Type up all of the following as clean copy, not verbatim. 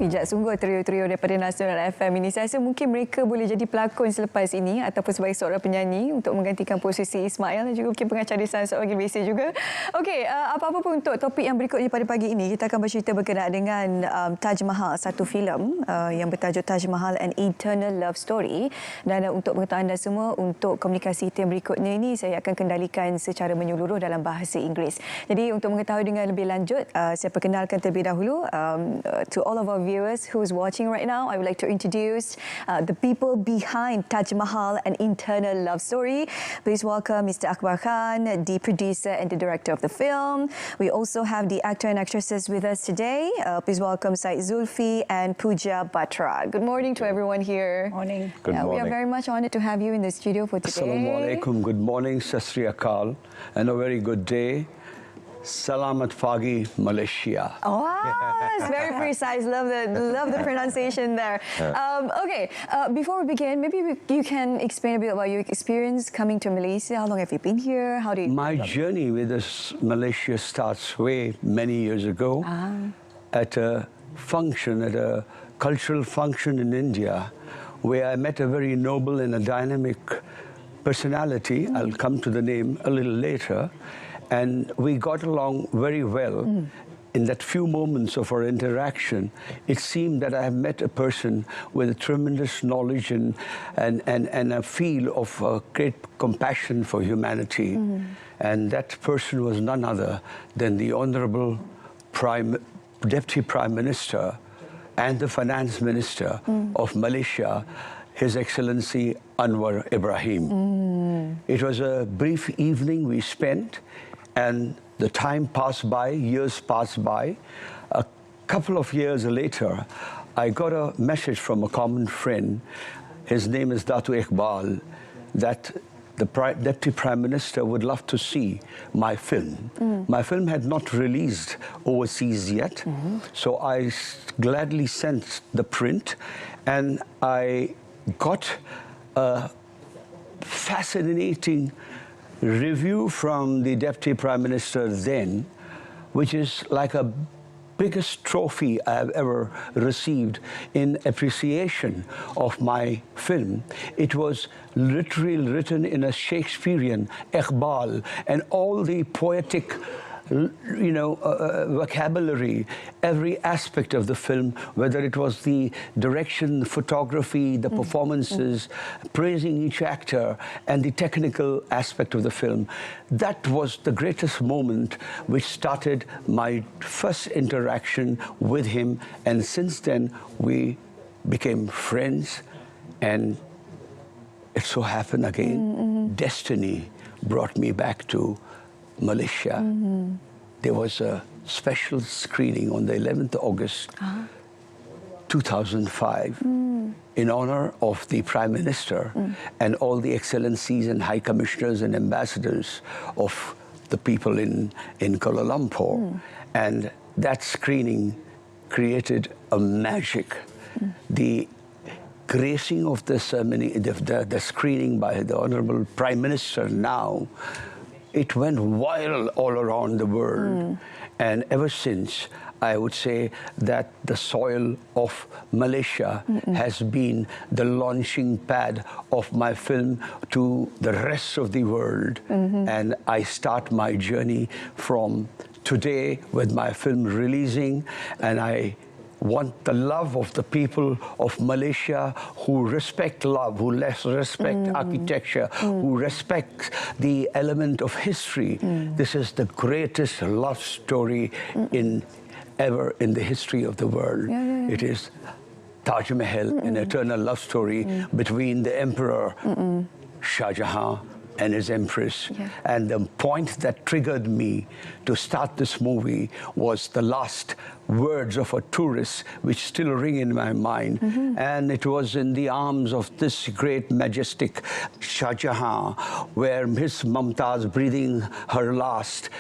Bijak sungguh trio-trio daripada Nasional FM ini. Saya rasa mungkin mereka boleh jadi pelakon selepas ini ataupun sebagai seorang penyanyi untuk menggantikan posisi Ismail dan juga mungkin pengacara desain seorang Malaysia juga. Okey, apa-apa pun untuk topik yang berikutnya pada pagi ini, kita akan bercerita berkenaan dengan Taj Mahal, satu filem yang bertajuk Taj Mahal, An Eternal Love Story. Dan untuk mengetahui anda semua, untuk komunikasi kita yang berikutnya ini, saya akan kendalikan secara menyeluruh dalam bahasa Inggeris. Jadi untuk mengetahui dengan lebih lanjut, saya perkenalkan terlebih dahulu to all of our viewers who's watching right now, I would like to introduce the people behind Taj Mahal, An Eternal Love Story. Please welcome Mr. Akbar, the producer and the director of the film. We also have the actor and actresses with us today. Please welcome Syed Zulfi and Pooja Batra. Good morning to everyone here. Morning. Good morning. We are very much honored to have you in the studio for today. Assalamualaikum. Good morning, Sri Akal, and a very good day. Salamat pagi, Malaysia. Oh, it's very precise. Love the pronunciation there. Okay, before we begin, maybe you can explain a bit about your experience coming to Malaysia. How long have you been here? How do you? My journey with this Malaysia starts way many years ago at a function, at a cultural function in India, where I met a very noble and a dynamic personality. I'll come to the name a little later. And we got along very well. In that few moments of our interaction, it seemed that I have met a person with a tremendous knowledge and a feel of great compassion for humanity. And that person was none other than the Honourable Deputy Prime Minister and the Finance Minister of Malaysia, His Excellency Anwar Ibrahim. It was a brief evening we spent, and the time passed by, years passed by. A couple of years later, I got a message from a common friend. His name is Datu Akbar, that the Deputy Prime Minister would love to see my film. My film had not released overseas yet, so I gladly sent the print, and I got a fascinating review from the Deputy Prime Minister then, which is like a biggest trophy I have ever received in appreciation of my film. It was literally written in a Shakespearean Iqbal, and all the poetic vocabulary, every aspect of the film, whether it was the direction, photography, the performances, praising each actor, and the technical aspect of the film. That was the greatest moment which started my first interaction with him, and since then we became friends, and it so happened again, destiny brought me back to Malaysia. There was a special screening on the 11th of August 2005 in honor of the Prime Minister and all the excellencies and high commissioners and ambassadors of the people in Kuala Lumpur. And that screening created a magic. The gracing of the ceremony, the screening by the Honourable Prime Minister now, it went viral all around the world. And ever since, I would say that the soil of Malaysia has been the launching pad of my film to the rest of the world. And I start my journey from today with my film releasing, and I want the love of the people of Malaysia who respect love, who respect architecture, who respect the element of history. This is the greatest love story ever in the history of the world. It is Taj Mahal, an eternal love story between the Emperor Shah Jahan and his Empress. And the point that triggered me to start this movie was the last words of a tourist, which still ring in my mind. And it was in the arms of this great, majestic Shah Jahan, where Miss Mumtaz, breathing her last,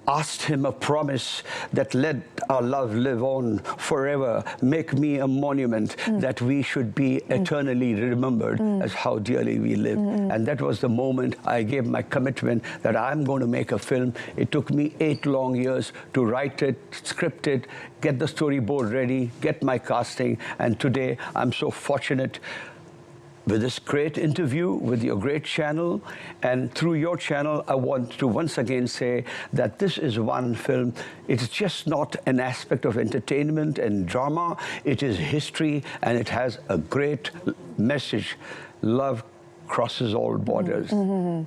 asked him a promise that let our love live on forever, make me a monument that we should be eternally remembered as how dearly we live. And that was the moment I gave my commitment that I'm going to make a film. It took me 8 long years to write it, script it, get the storyboard ready, get my casting, and today I'm so fortunate with this great interview with your great channel. And through your channel, I want to once again say that this is one film. It's just not an aspect of entertainment and drama. It is history, and it has a great message. Love crosses all borders,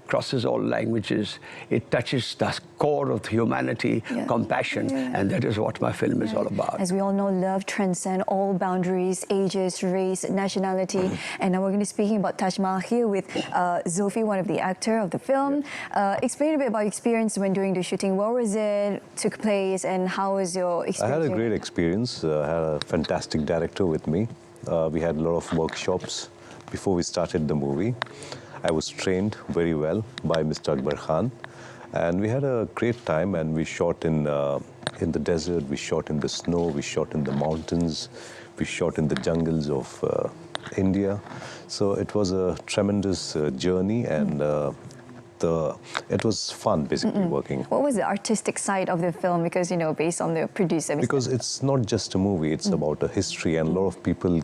crosses all languages. It touches the core of humanity, compassion, and that is what my film is all about. As we all know, love transcends all boundaries, ages, race, nationality. And now we're going to be speaking about Taj Mahal here with Zulfi, one of the actors of the film. Explain a bit about your experience when doing the shooting. Where was it, took place, and how was your experience? I had a great experience. I had a fantastic director with me. We had a lot of workshops before we started the movie. I was trained very well by Mr. Akbar Khan, and we had a great time. And we shot in the desert, we shot in the snow, we shot in the mountains, we shot in the jungles of India. So it was a tremendous journey, and it was fun basically working. What was the artistic side of the film? Because, you know, based on the producer. Because it's not just a movie, it's about a history, and a lot of people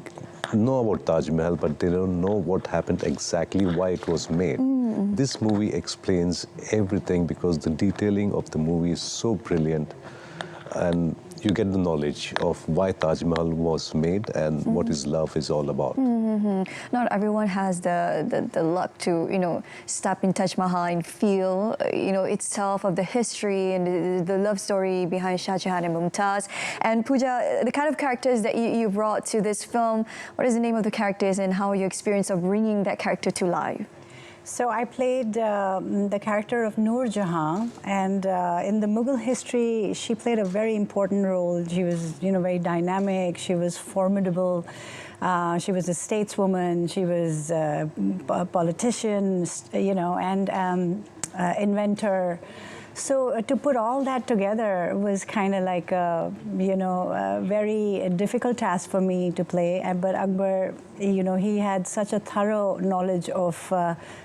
know about Taj Mahal, but they don't know what happened exactly, why it was made. This movie explains everything, because the detailing of the movie is so brilliant, and you get the knowledge of why Taj Mahal was made and what his love is all about. Not everyone has the luck to, you know, step in Taj Mahal and feel, you know, itself of the history and the love story behind Shah Jahan and Mumtaz. And Pooja, the kind of characters that you brought to this film, what is the name of the characters and how your experience of bringing that character to life? So I played the character of Noor Jahan, and in the Mughal history, she played a very important role. She was, you know, very dynamic. She was formidable. She was a stateswoman. She was a politician, you know, and inventor. So to put all that together was kind of like a, you know, a very difficult task for me to play. But Akbar, you know, he had such a thorough knowledge of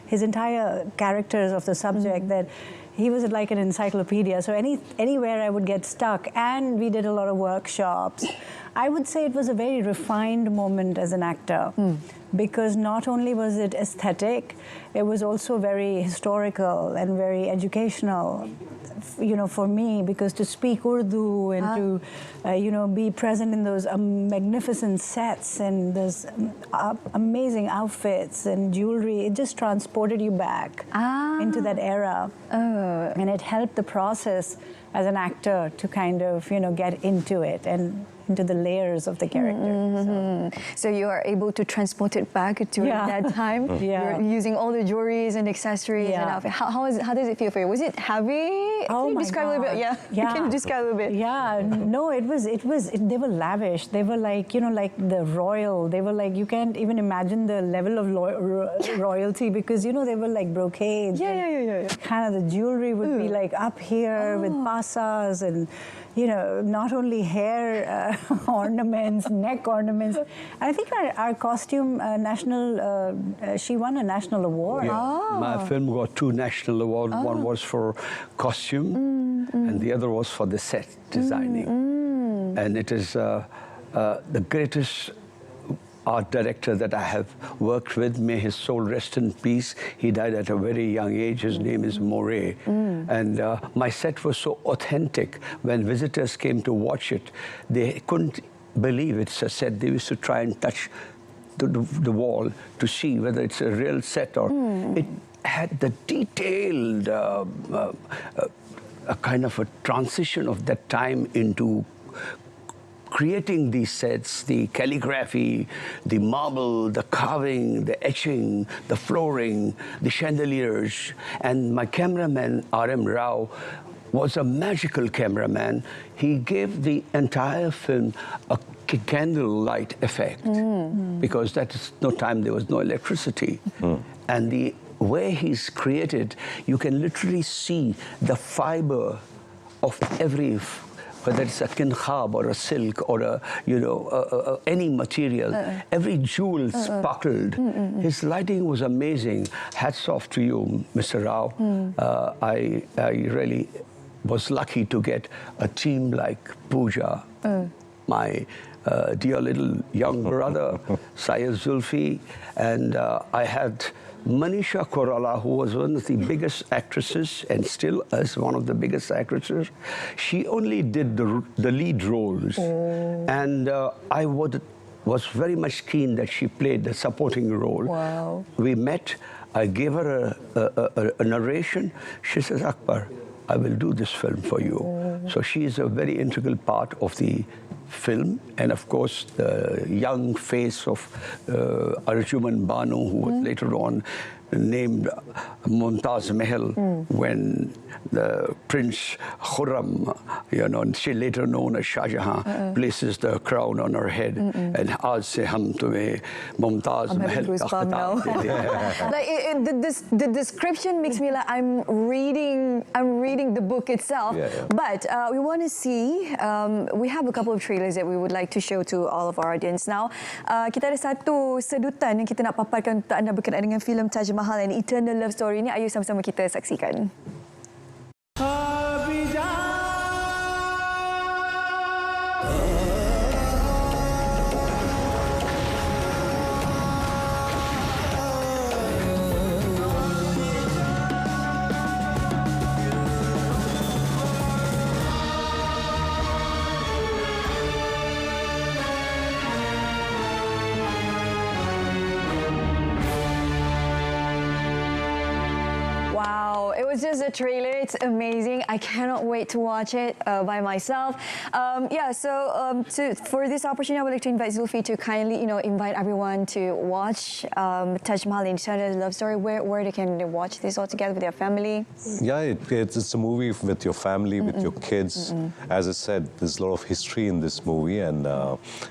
his entire characters of the subject that he was like an encyclopedia. So anywhere I would get stuck, and we did a lot of workshops. I would say it was a very refined moment as an actor, because not only was it aesthetic, it was also very historical and very educational, you know, for me, because to speak Urdu and to, you know, be present in those magnificent sets and those amazing outfits and jewelry, it just transported you back into that era. And it helped the process as an actor to kind of, you know, get into it and into the layers of the character. So you are able to transport it back to that time. You're using all the jewelries and accessories and outfit. How does it feel for you? Was it heavy? Can you describe a little bit? Can you describe a little bit? No, they were lavish. They were like, you know, like the royal. They were like, you can't even imagine the level of royalty, because, you know, they were like brocades. Kind of the jewelry would be like up here with pasas and, you know, not only hair ornaments, neck ornaments. I think our costume, she won a national award. My film got 2 national awards. One was for costume, and the other was for the set designing. And it is the greatest art director that I have worked with. May his soul rest in peace. He died at a very young age. His name is Moray. And my set was so authentic. When visitors came to watch it, they couldn't believe it's a set. They used to try and touch the wall to see whether it's a real set or... It had the detailed a kind of a transition of that time into creating these sets, the calligraphy, the marble, the carving, the etching, the flooring, the chandeliers. And my cameraman, R.M. Rao, was a magical cameraman. He gave the entire film a candlelight effect, because that is no time there was no electricity. And the way he's created, you can literally see the fiber of every, whether it's a kinkhab or a silk or a, any material, every jewel sparkled. His lighting was amazing. Hats off to you, Mr. Rao. I really was lucky to get a team like Pooja, my dear little young brother, Syed Zulfi, and I had Manisha Koirala, who was one of the biggest actresses and still is one of the biggest actresses. She only did the lead roles. And I was very much keen that she played the supporting role. Wow. We met. I gave her a narration. She says, Akbar, I will do this film for you. So she is a very integral part of the film, and of course the young face of Arjuman Banu, who was later on named Mumtaz Mahal when the Prince Khurram, and she later known as Shah Jahan, places the crown on her head, and aaj se hum tumhe Mumtaz Mahal ka khitab dete hain. Like the description makes me like I'm reading the book itself. But we want to see. We have a couple of trailers that we would like to show to all of our audience now. Kita ada satu sedutan yang kita nak paparkan untuk anda berkenaan dengan filem Taj Mahal and Eternal Love Story ini. Ayo sama-sama kita saksikan. Wow, it was just a trailer. It's amazing. I cannot wait to watch it by myself. For this opportunity, I would like to invite Zulfi to kindly, invite everyone to watch Taj Mahal and Eternal Love Story. Where they can watch this all together with their family? Yeah, it's a movie with your family, with your kids. As I said, there's a lot of history in this movie, and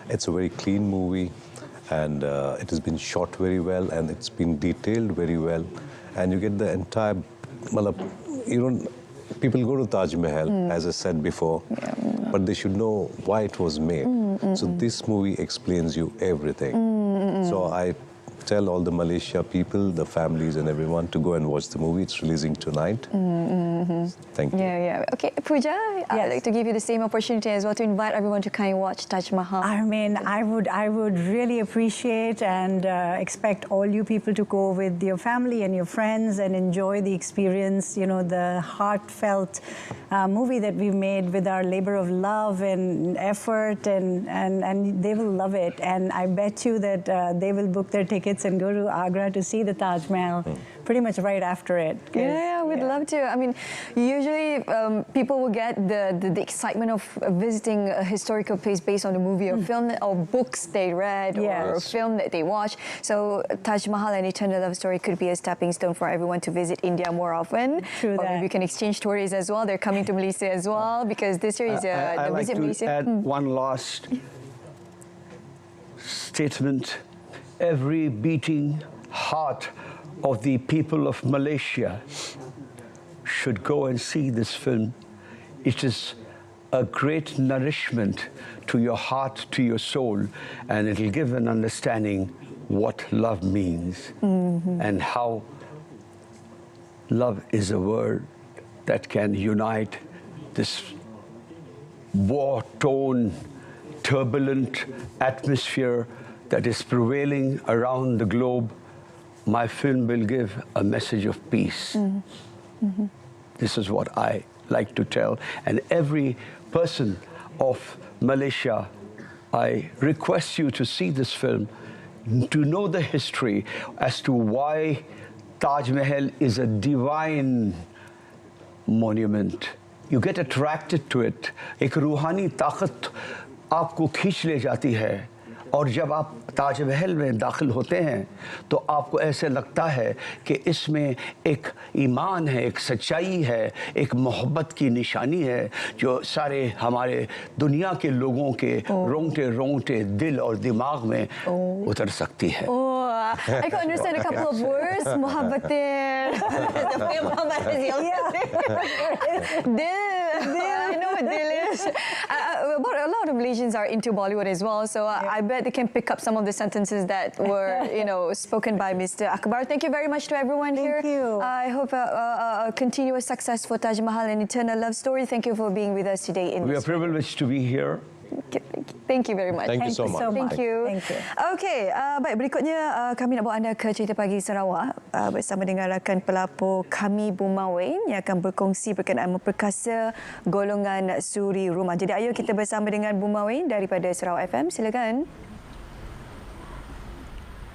it's a very clean movie, and it has been shot very well, and it's been detailed very well. And you get the entire, people go to Taj Mahal, as I said before, but they should know why it was made. So this movie explains you everything. So I tell all the Malaysia people, the families and everyone to go and watch the movie. It's releasing tonight. Thank you. Yeah. Okay, Pooja, I'd like to give you the same opportunity as well to invite everyone to kind of watch Taj Mahal. I mean, I would really appreciate and expect all you people to go with your family and your friends and enjoy the experience, the heartfelt movie that we made with our labor of love and effort, and they will love it. And I bet you that they will book their tickets and go to Agra to see the Taj Mahal pretty much right after it. Yeah, we'd love to. I mean, usually people will get the excitement of visiting a historical place based on a movie or film or books they read or a film that they watch. So Taj Mahal and Eternal Love Story could be a stepping stone for everyone to visit India more often. True or that. maybe we can exchange stories as well. They're coming to Malaysia as well because this year is the Visit Malaysia. Add one last statement. Every beating heart of the people of Malaysia should go and see this film. It is a great nourishment to your heart, to your soul, and it'll give an understanding what love means and how love is a word that can unite this war-torn, turbulent atmosphere that is prevailing around the globe. My film will give a message of peace. This is what I like to tell. And every person of Malaysia, I request you to see this film, to know the history as to why Taj Mahal is a divine monument. You get attracted to it. एक रूहानी ताकत आपको खींच ले जाती है. और जब आप ताज महल में दाखिल होते हैं तो आपको ऐसे लगता है कि इसमें एक ईमान है, एक सच्चाई है, एक मोहब्बत की निशानी है जो सारे हमारे दुनिया के लोगों के रोंगटे दिल और दिमाग में उतर सकती है. I can understand a couple of words. Mohabbatin. Dil. Delish. But a lot of Malaysians are into Bollywood as well, so I bet they can pick up some of the sentences that were, spoken by Mr. Akbar. Thank you very much to everyone here. Thank you. I hope a continuous success for Taj Mahal and eternal love story. Thank you for being with us today. We are privileged to be here. Thank you very much. Thank you so much. Thank you. Thank you. Okey, baik, berikutnya kami nak bawa anda ke Cerita Pagi Sarawak bersama dengan rakan pelapor kami Bumawain yang akan berkongsi berkenaan memperkasa golongan suri rumah. Jadi ayo kita bersama dengan Bumawain daripada Sarawak FM. Silakan.